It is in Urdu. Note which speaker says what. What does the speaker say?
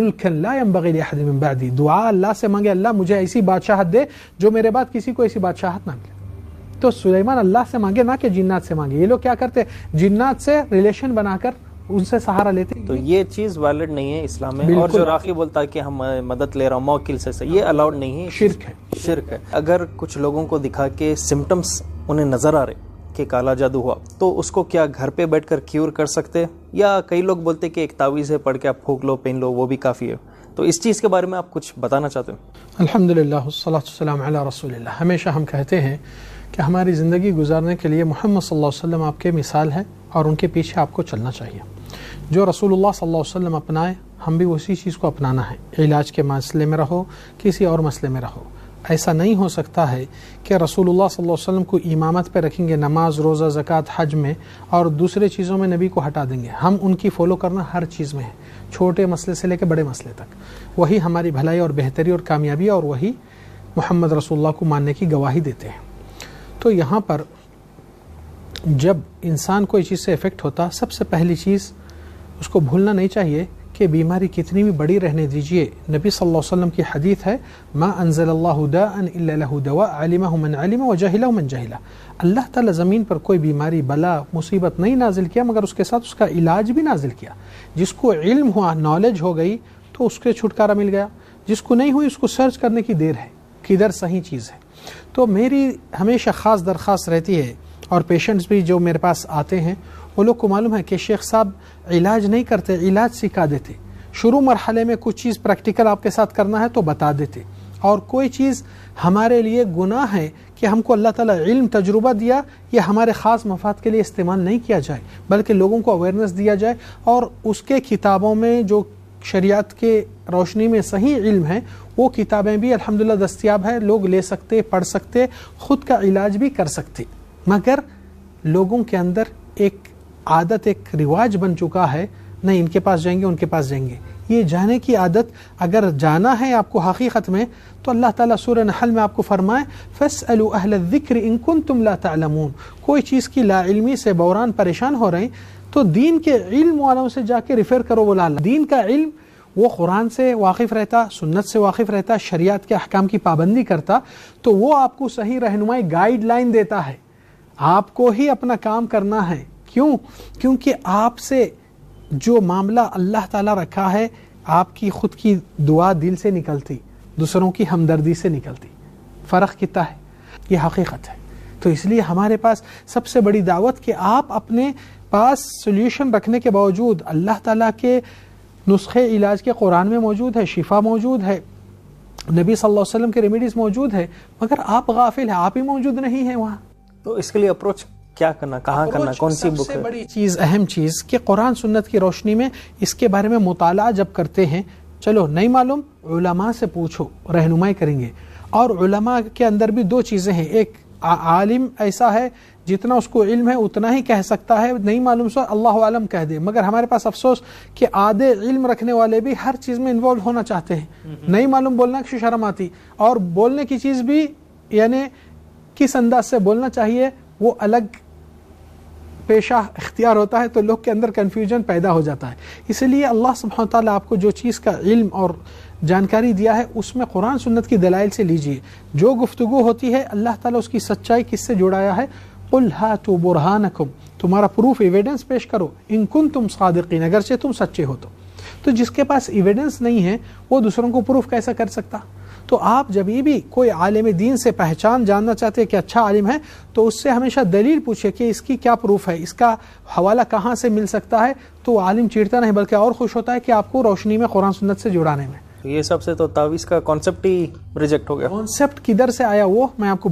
Speaker 1: ملکا لا ينبغي لأحد من بعدی، دعا اللہ سے مانگے اللہ مجھے ایسی بادشاہت دے جو میرے بعد کسی کو ایسی بادشاہت نہ ملے. تو سلیمان اللہ سے مانگے نہ کہ جنات سے مانگے. یہ لوگ کیا کرتے جنات سے ریلیشن بنا کر ان سے سہارا لیتے.
Speaker 2: تو یہ چیز ویلڈ نہیں ہے اسلام میں. اور جو راقی بولتا ہے کہ ہم مدد لے رہا ہوں موکل سے، یہ الاؤڈ نہیں ہے،
Speaker 1: شرک ہے.
Speaker 2: شرک ہے. اگر کچھ لوگوں کو دکھا کے سمٹمز انہیں نظر آ رہے کہ کالا جادو ہوا، تو اس کو کیا گھر پہ بیٹھ کر کیور کر سکتے؟ یا کئی لوگ بولتے کہ ایک تعویذ ہے پڑھ کے آپ پھونک لو پہن لو وہ بھی کافی ہے. تو اس چیز کے بارے میں آپ کچھ بتانا چاہتے ہیں؟
Speaker 1: الحمدللہ والصلاۃ والسلام علی رسول اللہ. ہمیشہ ہم کہتے ہیں کہ ہماری زندگی گزارنے کے لیے محمد صلی اللہ علیہ وسلم آپ کے مثال ہے اور ان کے پیچھے آپ کو چلنا چاہیے. جو رسول اللہ صلی اللہ علیہ وسلم اپنائے ہم بھی اسی چیز کو اپنانا ہے. علاج کے مسئلے میں رہو، کسی اور مسئلے میں رہو. ایسا نہیں ہو سکتا ہے کہ رسول اللہ صلی اللہ علیہ وسلم کو امامت پہ رکھیں گے نماز روزہ زکوٰۃ حج میں اور دوسرے چیزوں میں نبی کو ہٹا دیں گے. ہم ان کی فالو کرنا ہر چیز میں ہے، چھوٹے مسئلے سے لے کے بڑے مسئلے تک. وہی ہماری بھلائی اور بہتری اور کامیابی اور وہی محمد رسول اللہ کو ماننے کی گواہی دیتے ہیں. تو یہاں پر جب انسان کوئی چیز سے افیکٹ ہوتا، سب سے پہلی چیز اس کو بھولنا نہیں چاہیے کہ بیماری کتنی بھی بڑی رہنے دیجئے. نبی صلی اللہ علیہ وسلم کی حدیث ہے ما انزل اللہ داء الا له دواء علمہ من علم وجہلہ من جہلہ. اللہ تعالی زمین پر کوئی بیماری بلا مصیبت نہیں نازل کیا مگر اس کے ساتھ اس کا علاج بھی نازل کیا. جس کو علم ہوا، نالج ہو گئی تو اس کے چھٹکارا مل گیا. جس کو نہیں ہوئی اس کو سرچ کرنے کی دیر ہے کدھر صحیح چیز ہے. تو میری ہمیشہ خاص درخواست رہتی ہے اور پیشنٹس بھی جو میرے پاس آتے ہیں وہ لوگ کو معلوم ہے کہ شیخ صاحب علاج نہیں کرتے، علاج سکھا دیتے. شروع مرحلے میں کچھ چیز پریکٹیکل آپ کے ساتھ کرنا ہے تو بتا دیتے، اور کوئی چیز ہمارے لیے گناہ ہے کہ ہم کو اللہ تعالیٰ علم تجربہ دیا یہ ہمارے خاص مفاد کے لیے استعمال نہیں کیا جائے بلکہ لوگوں کو اویئرنیس دیا جائے. اور اس کے کتابوں میں جو شریعت کے روشنی میں صحیح علم ہے وہ کتابیں بھی الحمدللہ دستیاب ہے، لوگ لے سکتے، پڑھ سکتے، خود کا علاج بھی کر سکتے. مگر لوگوں کے اندر ایک عادت، ایک رواج بن چکا ہے، نہیں ان کے پاس جائیں گے ان کے پاس جائیں گے. یہ جانے کی عادت اگر جانا ہے آپ کو حقیقت میں تو اللہ تعالیٰ سورہ نحل میں آپ کو فرمائے فَاسْأَلُوا أَهْلَ الذِّكْرِ إِن كُنتُمْ لَا تَعْلَمُونَ. کوئی چیز کی لا علمی سے بوران پریشان ہو رہے ہیں تو دین کے علم والوں سے جا کے ریفر کرو. بولا اللہ دین کا علم وہ قرآن سے واقف رہتا، سنت سے واقف رہتا، شریعت کے احکام کی پابندی کرتا تو وہ آپ کو صحیح رہنمائی گائیڈ لائن دیتا ہے. آپ کو ہی اپنا کام کرنا ہے. کیوں؟ کیونکہ آپ سے جو معاملہ اللہ تعالیٰ رکھا ہے آپ کی خود کی دعا دل سے نکلتی، دوسروں کی ہمدردی سے نکلتی. فرق کتنا ہے؟ یہ حقیقت ہے. تو اس لیے ہمارے پاس سب سے بڑی دعوت کہ آپ اپنے پاس سولوشن رکھنے کے باوجود اللہ تعالیٰ کے نسخے علاج کے قرآن میں موجود ہے، شفا موجود ہے، نبی صلی اللہ علیہ وسلم کے ریمیڈیز موجود ہے، مگر آپ غافل ہیں، آپ ہی موجود نہیں ہیں وہاں.
Speaker 2: تو اس کے لیے اپروچ کیا کرنا، کہاں کرنا، کون سی بک ہے؟
Speaker 1: سب سے بڑی چیز، اہم چیز کہ قرآن سنت کی روشنی میں اس کے بارے میں مطالعہ جب کرتے ہیں، چلو نہیں معلوم علماء سے پوچھو، رہنمائی کریں گے. اور علماء کے اندر بھی دو چیزیں ہیں، ایک عالم ایسا ہے جتنا اس کو علم ہے اتنا ہی کہہ سکتا ہے، نہیں معلوم سو اللہ عالم کہہ دے. مگر ہمارے پاس افسوس کہ آدھے علم رکھنے والے بھی ہر چیز میں انوالو ہونا چاہتے ہیں. نہیں معلوم بولنا کی شرم آتی، اور بولنے کی چیز بھی یعنی کس انداز سے بولنا چاہیے وہ الگ پیشہ اختیار ہوتا ہے، تو لوگ کے اندر کنفیوژن پیدا ہو جاتا ہے. اس لیے اللہ سبحانہ وتعالیٰ آپ کو جو چیز کا علم اور جانکاری دیا ہے اس میں قرآن سنت کی دلائل سے لیجئے. جو گفتگو ہوتی ہے اللہ تعالیٰ اس کی سچائی کس سے جڑایا ہے؟ قُلْ هَاتُوا بُرْهَانَكُمْ، تمہارا پروف ایویڈنس پیش کرو، ان کنتم صادقین، اگرچہ تم سچے ہو تو جس کے پاس ایویڈنس نہیں ہے وہ دوسروں کو پروف کیسا کر سکتا؟ تو آپ جب بھی کوئی عالم دین سے پہچان جاننا چاہتے ہیں کہ اچھا عالم ہے تو اس سے ہمیشہ دلیل پوچھے کہ اس کی کیا پروف ہے، اس کا حوالہ کہاں سے مل سکتا ہے. تو عالم چیڑتا نہیں بلکہ اور خوش ہوتا ہے کہ آپ کو روشنی میں قرآن سنت سے جڑانے میں.
Speaker 2: یہ سب سے تو تعویذ کا کانسیپٹ ہی ریجیکٹ ہو گیا.
Speaker 1: کانسیپٹ کدھر سے آیا وہ میں آپ کو